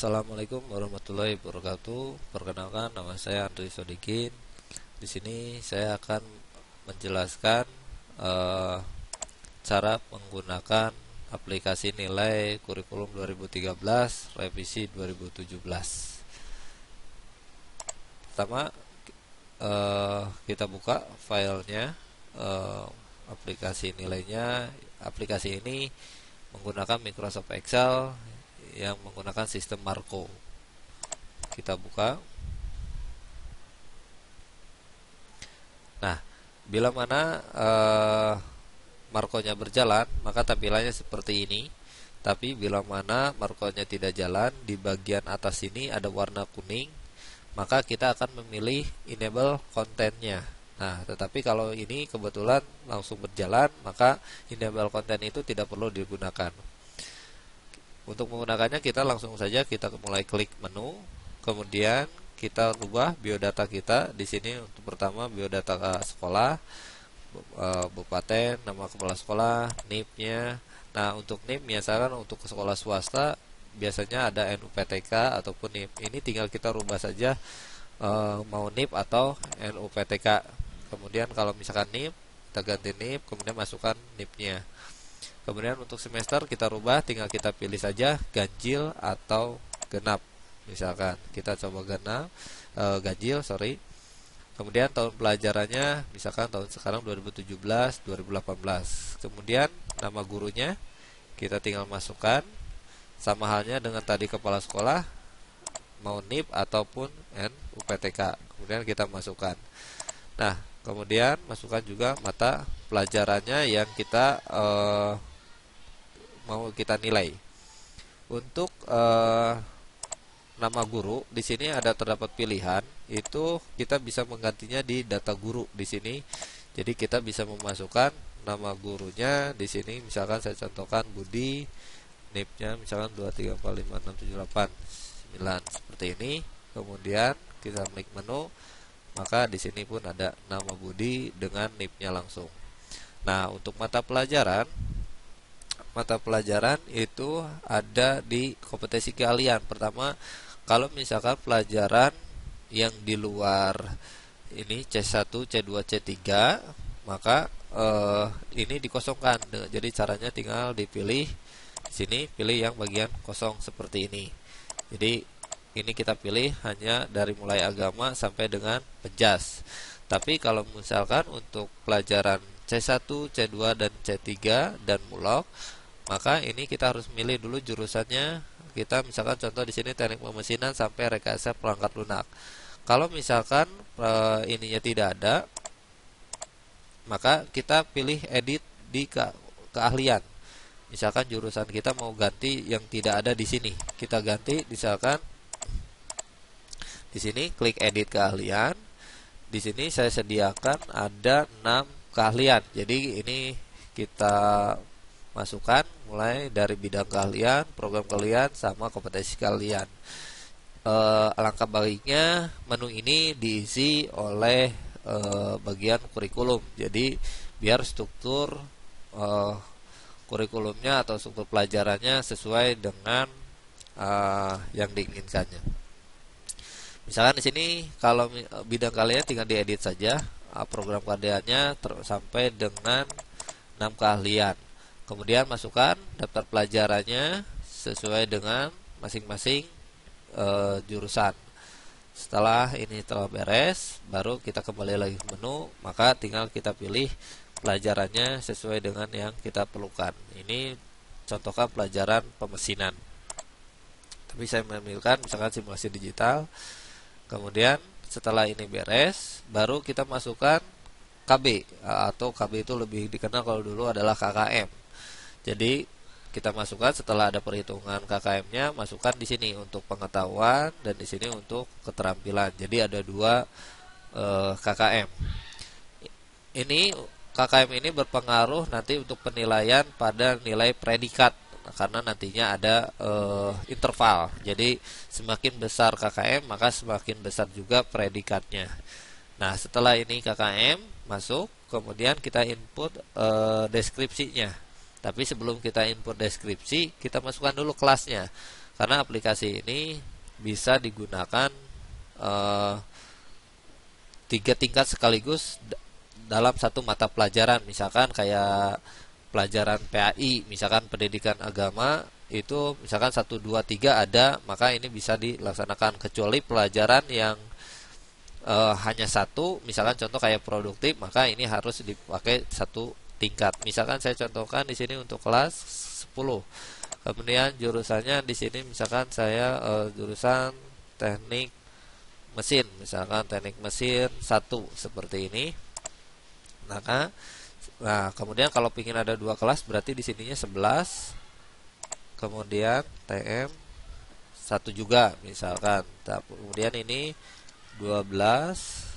Assalamualaikum warahmatullahi wabarakatuh. Perkenalkan, nama saya Andri Sodikin. Di sini saya akan menjelaskan eh, cara menggunakan aplikasi nilai kurikulum 2013 revisi 2017. Pertama, kita buka filenya, eh, aplikasi nilainya. Aplikasi ini menggunakan Microsoft Excel yang menggunakan sistem Marco. Kita buka. Nah, bila mana Marco-nya berjalan, maka tampilannya seperti ini. Tapi bila mana Marco-nya tidak jalan, di bagian atas ini ada warna kuning, maka kita akan memilih enable kontennya. Nah, tetapi kalau ini kebetulan langsung berjalan, maka enable konten itu tidak perlu digunakan. Untuk menggunakannya kita langsung saja kita mulai klik menu, kemudian kita ubah biodata kita. Di sini untuk pertama biodata sekolah, bupaten, nama kepala sekolah, NIP-nya. Nah, untuk NIP misalkan untuk sekolah swasta biasanya ada NUPTK ataupun NIP. Ini tinggal kita rubah saja mau NIP atau NUPTK. Kemudian kalau misalkan NIP, kita ganti NIP, kemudian masukkan NIP-nya. Kemudian untuk semester kita rubah, tinggal kita pilih saja ganjil atau genap. Misalkan kita coba ganjil. Kemudian tahun pelajarannya misalkan tahun sekarang 2017-2018. Kemudian nama gurunya kita tinggal masukkan, sama halnya dengan tadi kepala sekolah, mau NIP ataupun NUPTK. Kemudian kita masukkan. Nah, kemudian masukkan juga mata pelajarannya yang kita mau kita nilai. Untuk nama guru di sini terdapat pilihan, itu kita bisa menggantinya di data guru di sini. Jadi kita bisa memasukkan nama gurunya di sini. Misalkan saya contohkan Budi, NIP-nya misalkan 2345678 seperti ini. Kemudian kita klik menu, maka di sini pun ada nama Budi dengan NIP-nya langsung. Nah, untuk mata pelajaran itu ada di kompetensi keahlian. Pertama, kalau misalkan pelajaran yang di luar ini C1, C2, C3, maka ini dikosongkan. Jadi caranya tinggal dipilih di sini, pilih yang bagian kosong seperti ini. Jadi ini kita pilih hanya dari mulai agama sampai dengan penjas. Tapi kalau misalkan untuk pelajaran C1, C2 dan C3 dan mulok, maka ini kita harus milih dulu jurusannya. Kita misalkan contoh di sini teknik pemesinan sampai rekayasa perangkat lunak. Kalau misalkan ininya tidak ada, maka kita pilih edit di keahlian. Misalkan jurusan kita mau ganti yang tidak ada di sini, kita ganti. Misalkan di sini klik edit keahlian. Di sini saya sediakan ada 6 keahlian. Jadi ini kita masukkan mulai dari bidang keahlian, program keahlian, sama kompetensi keahlian. Alangkah baiknya menu ini diisi oleh bagian kurikulum. Jadi biar struktur kurikulumnya atau struktur pelajarannya sesuai dengan yang diinginkannya. Misalkan di sini kalau bidang keahlian tinggal diedit saja program keahliannya sampai dengan 6 keahlian. Kemudian masukkan daftar pelajarannya sesuai dengan masing-masing jurusan. Setelah ini telah beres, baru kita kembali lagi ke menu, maka tinggal kita pilih pelajarannya sesuai dengan yang kita perlukan. Ini contohkan pelajaran pemesinan. Tapi saya memilihkan misalkan simulasi digital. Kemudian setelah ini beres, baru kita masukkan KB, atau KB itu lebih dikenal kalau dulu adalah KKM. Jadi kita masukkan setelah ada perhitungan KKM-nya, masukkan di sini untuk pengetahuan dan di sini untuk keterampilan. Jadi ada 2 KKM. Ini KKM ini berpengaruh nanti untuk penilaian pada nilai predikat, karena nantinya ada interval. Jadi semakin besar KKM, maka semakin besar juga predikatnya. Nah, setelah ini KKM masuk, kemudian kita input deskripsinya. Tapi sebelum kita input deskripsi, kita masukkan dulu kelasnya. Karena aplikasi ini bisa digunakan 3 tingkat sekaligus dalam satu mata pelajaran. Misalkan kayak pelajaran PAI, misalkan pendidikan agama, itu misalkan 1, 2, 3 ada, maka ini bisa dilaksanakan. Kecuali pelajaran yang hanya satu, misalkan contoh kayak produktif, maka ini harus dipakai satu tingkat. Misalkan saya contohkan di sini untuk kelas 10. Kemudian jurusannya di sini misalkan saya jurusan teknik mesin, misalkan teknik mesin 1 seperti ini. Nah, kemudian kalau ingin ada 2 kelas berarti di sininya 11. Kemudian TM 1 juga misalkan. Kemudian ini 12.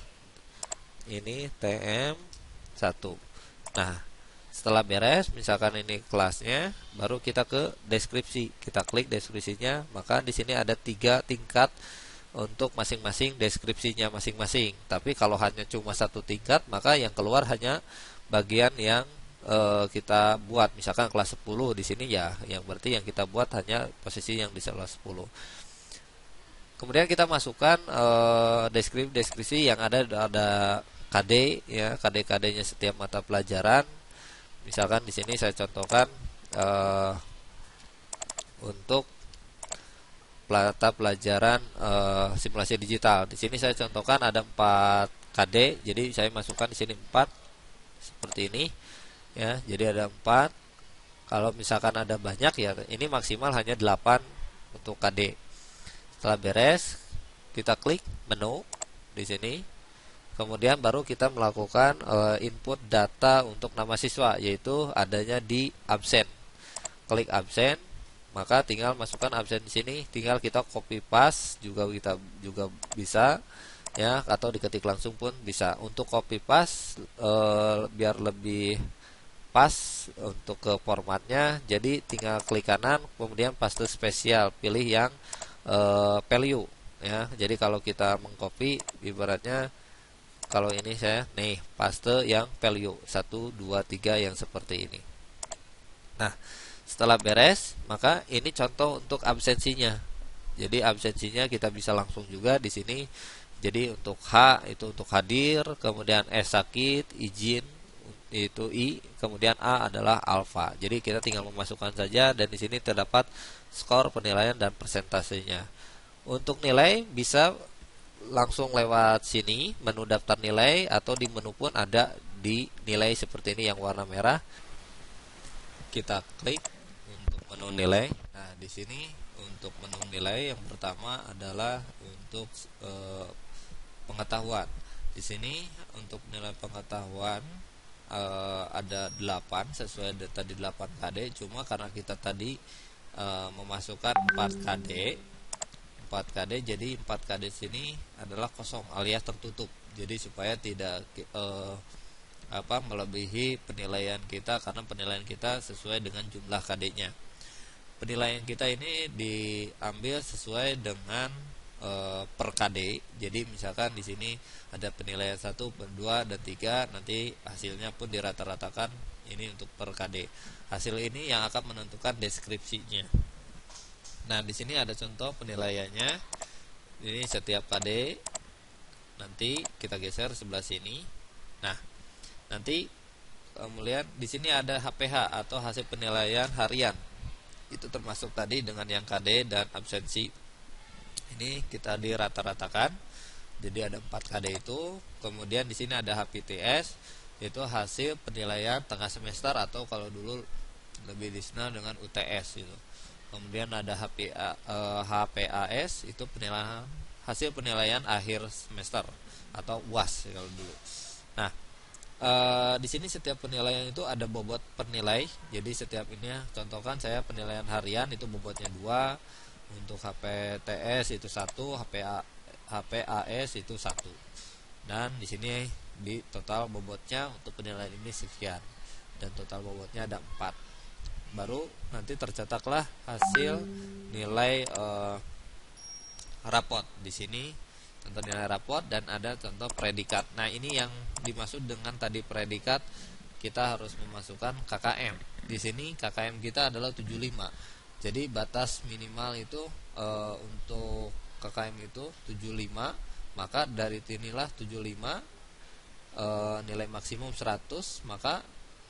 Ini TM 1. Nah, setelah beres, misalkan ini kelasnya, baru kita ke deskripsi. Kita klik deskripsinya, maka di sini ada 3 tingkat untuk masing-masing deskripsinya masing-masing. Tapi kalau hanya cuma 1 tingkat, maka yang keluar hanya bagian yang kita buat. Misalkan kelas 10 di sini ya, yang berarti yang kita buat hanya posisi yang di kelas 10. Kemudian kita masukkan deskripsi yang ada KD ya, KD-KD-nya setiap mata pelajaran. Misalkan di sini saya contohkan untuk mata pelajaran simulasi digital. Di sini saya contohkan ada 4 KD, jadi saya masukkan di sini 4 seperti ini ya. Jadi ada 4. Kalau misalkan ada banyak ya, ini maksimal hanya 8 untuk KD. Setelah beres, kita klik menu di sini. Kemudian baru kita melakukan input data untuk nama siswa, yaitu adanya di absen. Klik absen, maka tinggal masukkan absen di sini. Tinggal kita copy paste kita juga bisa ya, atau diketik langsung pun bisa. Untuk copy paste biar lebih pas untuk ke formatnya, jadi tinggal klik kanan, kemudian paste spesial, pilih yang value ya. Jadi kalau kita mengcopy, ibaratnya kalau ini saya nih paste yang value 1, 2, 3 yang seperti ini. Nah, setelah beres, maka ini contoh untuk absensinya. Jadi absensinya kita bisa langsung juga di sini. Jadi untuk H itu untuk hadir, kemudian S sakit, izin itu I, kemudian A adalah alfa. Jadi kita tinggal memasukkan saja, dan di sini terdapat skor, penilaian, dan persentasenya. Untuk nilai bisa langsung lewat sini, menu daftar nilai, atau di menu pun ada di nilai seperti ini yang warna merah. Kita klik untuk menu nilai. Nah, di sini untuk menu nilai yang pertama adalah untuk pengetahuan. Di sini untuk nilai pengetahuan ada 8 sesuai tadi 8 KD, cuma karena kita tadi memasukkan 4 KD, jadi 4 KD sini adalah kosong alias tertutup. Jadi supaya tidak melebihi penilaian kita, karena penilaian kita sesuai dengan jumlah KD-nya. Penilaian kita ini diambil sesuai dengan per KD. Jadi misalkan di sini ada penilaian 1, 2, dan 3, nanti hasilnya pun dirata-ratakan ini untuk per KD. Hasil ini yang akan menentukan deskripsinya. Nah, di sini ada contoh penilaiannya. Ini setiap KD. Nanti kita geser sebelah sini. Nah, nanti kemudian di sini ada HPH atau hasil penilaian harian. Itu termasuk tadi dengan yang KD dan absensi. Ini kita dirata-ratakan. Jadi ada 4 KD itu. Kemudian di sini ada HPTS, itu hasil penilaian tengah semester, atau kalau dulu lebih dikenal dengan UTS itu. Kemudian ada HPAS, itu hasil penilaian akhir semester atau UAS kalau dulu. Nah, di sini setiap penilaian itu ada bobot penilai. Jadi setiap ini, contohkan saya penilaian harian itu bobotnya 2, untuk HPTS itu 1, HPAS itu 1. Dan di sini di total bobotnya untuk penilaian ini sekian, dan total bobotnya ada 4. Baru nanti tercetaklah hasil nilai rapot. Di sini contoh nilai rapot, dan ada contoh predikat. Nah, ini yang dimaksud dengan tadi predikat, kita harus memasukkan KKM. di sini KKM kita adalah 75. Jadi batas minimal itu untuk KKM itu 75, maka dari sinilah 75 nilai maksimum 100, maka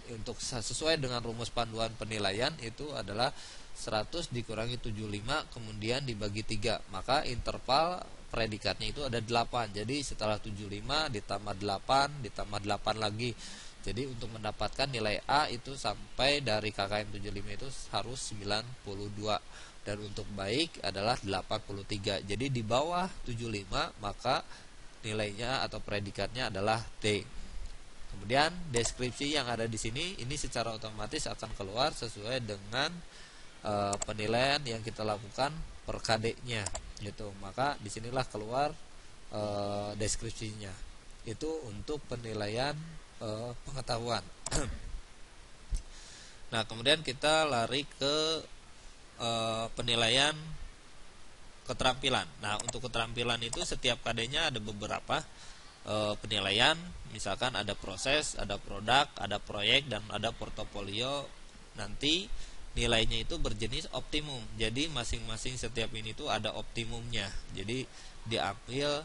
untuk sesuai dengan rumus panduan penilaian itu adalah 100 dikurangi 75 kemudian dibagi 3, maka interval predikatnya itu ada 8. Jadi setelah 75 ditambah 8 ditambah 8 lagi. Jadi untuk mendapatkan nilai A itu sampai dari KKM 75 itu harus 92, dan untuk baik adalah 83. Jadi di bawah 75 maka nilainya atau predikatnya adalah D. Kemudian deskripsi yang ada di sini ini secara otomatis akan keluar sesuai dengan penilaian yang kita lakukan per KD-nya gitu. Maka disinilah keluar deskripsinya. Itu untuk penilaian pengetahuan. Nah, kemudian kita lari ke penilaian keterampilan. Nah, untuk keterampilan itu setiap KD-nya ada beberapa penilaian. Misalkan ada proses, ada produk, ada proyek, dan ada portofolio. Nanti nilainya itu berjenis optimum. Jadi masing-masing setiap ini tuh ada optimumnya. Jadi diambil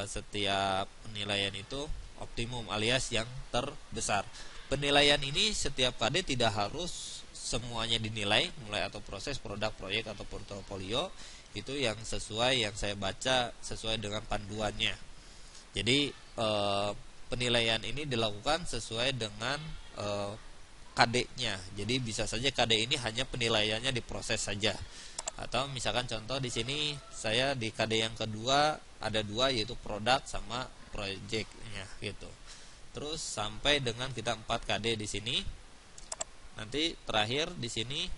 setiap penilaian itu optimum alias yang terbesar. Penilaian ini setiap KD tidak harus semuanya dinilai, mulai atau proses, produk, proyek, atau portofolio. Itu yang sesuai, yang saya baca sesuai dengan panduannya. Jadi penilaian ini dilakukan sesuai dengan KD-nya. Jadi bisa saja KD ini hanya penilaiannya di proses saja. Atau misalkan contoh di sini saya di KD yang kedua ada 2, yaitu produk sama project-nya gitu. Terus sampai dengan kita 4 KD di sini. Nanti terakhir di sini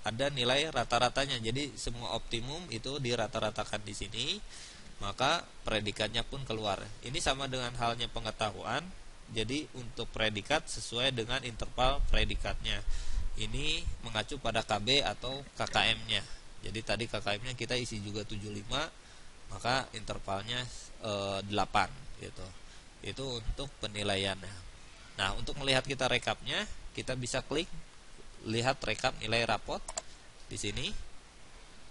ada nilai rata-ratanya. Jadi semua optimum itu dirata-ratakan di sini, maka predikatnya pun keluar. Ini sama dengan halnya pengetahuan. Jadi untuk predikat sesuai dengan interval predikatnya. Ini mengacu pada KB atau KKM-nya. Jadi tadi KKM-nya kita isi juga 75, maka intervalnya 8 gitu. Itu untuk penilaiannya. Nah, untuk melihat kita rekapnya, kita bisa klik lihat rekap nilai rapot di sini.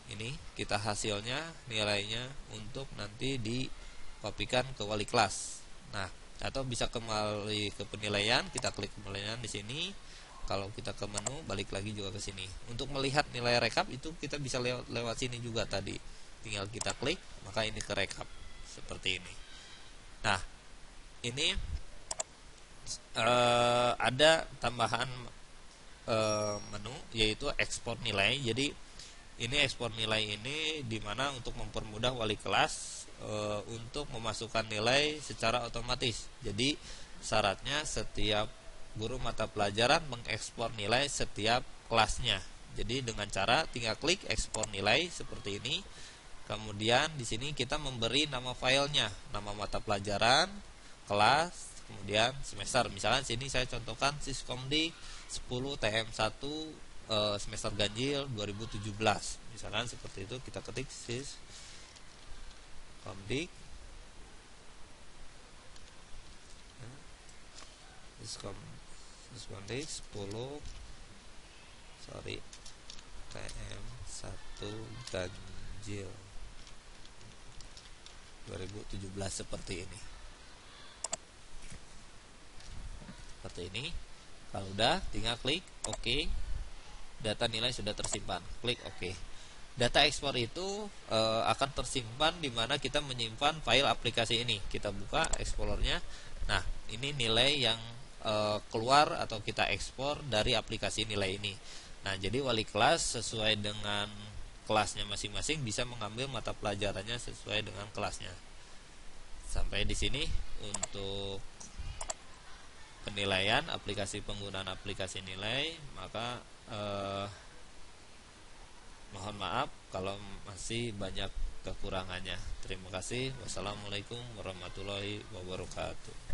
Ini kita hasilnya, nilainya untuk nanti dikopikan ke wali kelas. Nah, atau bisa kembali ke penilaian, kita klik penilaian di sini. Kalau kita ke menu, balik lagi juga ke sini. Untuk melihat nilai rekap itu kita bisa lewat sini juga tadi. Tinggal kita klik, maka ini ke rekap seperti ini. Nah, ini ada tambahan menu yaitu ekspor nilai. Jadi ini ekspor nilai ini dimana untuk mempermudah wali kelas untuk memasukkan nilai secara otomatis. Jadi syaratnya setiap guru mata pelajaran mengekspor nilai setiap kelasnya. Jadi dengan cara tinggal klik ekspor nilai seperti ini. Kemudian di sini kita memberi nama filenya, nama mata pelajaran, kelas, kemudian semester. Misalkan sini saya contohkan Siskomdik 10 TM1 semester ganjil 2017. Misalkan seperti itu, kita ketik Siskomdik Siskomdik 10 TM1 ganjil 2017 seperti ini. Seperti ini. Kalau udah, tinggal klik OK. Data nilai sudah tersimpan. Klik OK. Data ekspor itu akan tersimpan di mana kita menyimpan file aplikasi ini. Kita buka Explorernya. Nah, ini nilai yang keluar atau kita ekspor dari aplikasi nilai ini. Nah, jadi wali kelas sesuai dengan kelasnya masing-masing bisa mengambil mata pelajarannya sesuai dengan kelasnya. Sampai di sini untuk penilaian aplikasi, penggunaan aplikasi nilai. Maka mohon maaf kalau masih banyak kekurangannya. Terima kasih. Wassalamualaikum warahmatullahi wabarakatuh.